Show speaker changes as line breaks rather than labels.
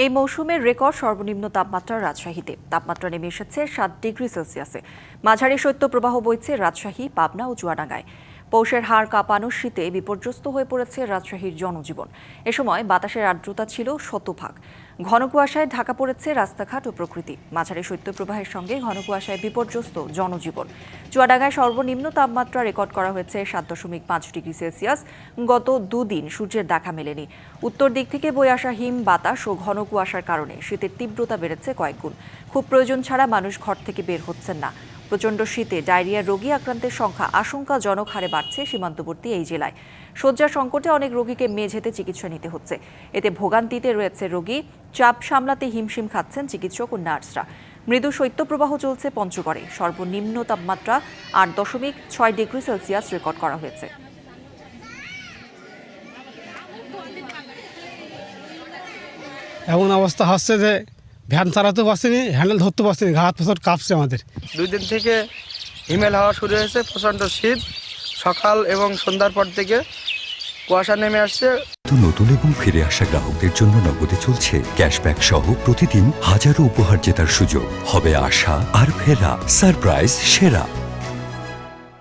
এই মৌসুমের রেকর্ড সর্বনিম্ন তাপমাত্রা রাজশাহীতে। তাপমাত্রা নেমে এসেছে 7 ডিগ্রি সেলসিয়াসে। মাঝারি শৈত্যপ্রবাহ বইছে রাজশাহী, পাবনা ও চুয়াডাঙ্গায়। পৌষের হাড় কাঁপানো শীতে বিপর্যস্ত হয়ে পড়েছে রাজশাহীর জনজীবন। এ সময় বাতাসের আর্দ্রতা ছিল 100%। ঘন কুয়াশায় ঢাকা পড়েছে রাস্তাঘাট ও প্রকৃতি। মাঝারি শৈত্যপ্রবাহের সঙ্গে ঘন কুয়াশায় বিপর্যস্ত জনজীবন। চুয়াডাঙ্গায় সর্বনিম্ন তাপমাত্রা রেকর্ড করা হয়েছে 7.5 ডিগ্রি সেলসিয়াস। গত দুদিন সূর্যের দেখা মেলেনি। উত্তর দিক থেকে বয়ে আসা হিম বাতাস ও ঘন কুয়াশার কারণে শীতের তীব্রতা বেড়েছে কয়েকগুণ। খুব প্রয়োজন ছাড়া মানুষ ঘর থেকে বের হচ্ছেন না। প্রচণ্ড শীতে ডায়রিয়া রোগী আক্রান্তের সংখ্যা আশঙ্কাজনক হারে বাড়ছে সীমান্তবর্তী এই জেলায়। শয্যা সংকটে অনেক রোগীকে মেঝেতে চিকিৎসা নিতে হচ্ছে। এতে ভোগান্তিতে রয়েছে রোগী। চাপ সামলাতে হিমশিম খাচ্ছেন চিকিৎসক ও নার্সরা। মৃদু শৈত্যপ্রবাহ চলছে পঞ্চগড়ে। সর্বনিম্ন তাপমাত্রা 8.6 ডিগ্রি সেলসিয়াস রেকর্ড করা হয়েছে।
এমন অবস্থা হচ্ছে যে ভ্যান চালাতে পারছিনি, হ্যান্ডেল ধরতে পারছিনি, ঘাত প্রচুর কাঁপছে আমাদের।
2 দিন থেকে হিমেল হাওয়া শুরু হয়েছে, প্রচণ্ড শীত। সকাল এবং সন্ধ্যার পর থেকে কুয়াশা নেমে আসছে।
নতুন এবং ফিরে আসা গ্রাহকদের জন্য নগদে চলছে ক্যাশব্যাক সহ প্রতিদিন হাজারো উপহার জেতার সুযোগ। হবে আশা আর ফেরা, সারপ্রাইজ সেরা।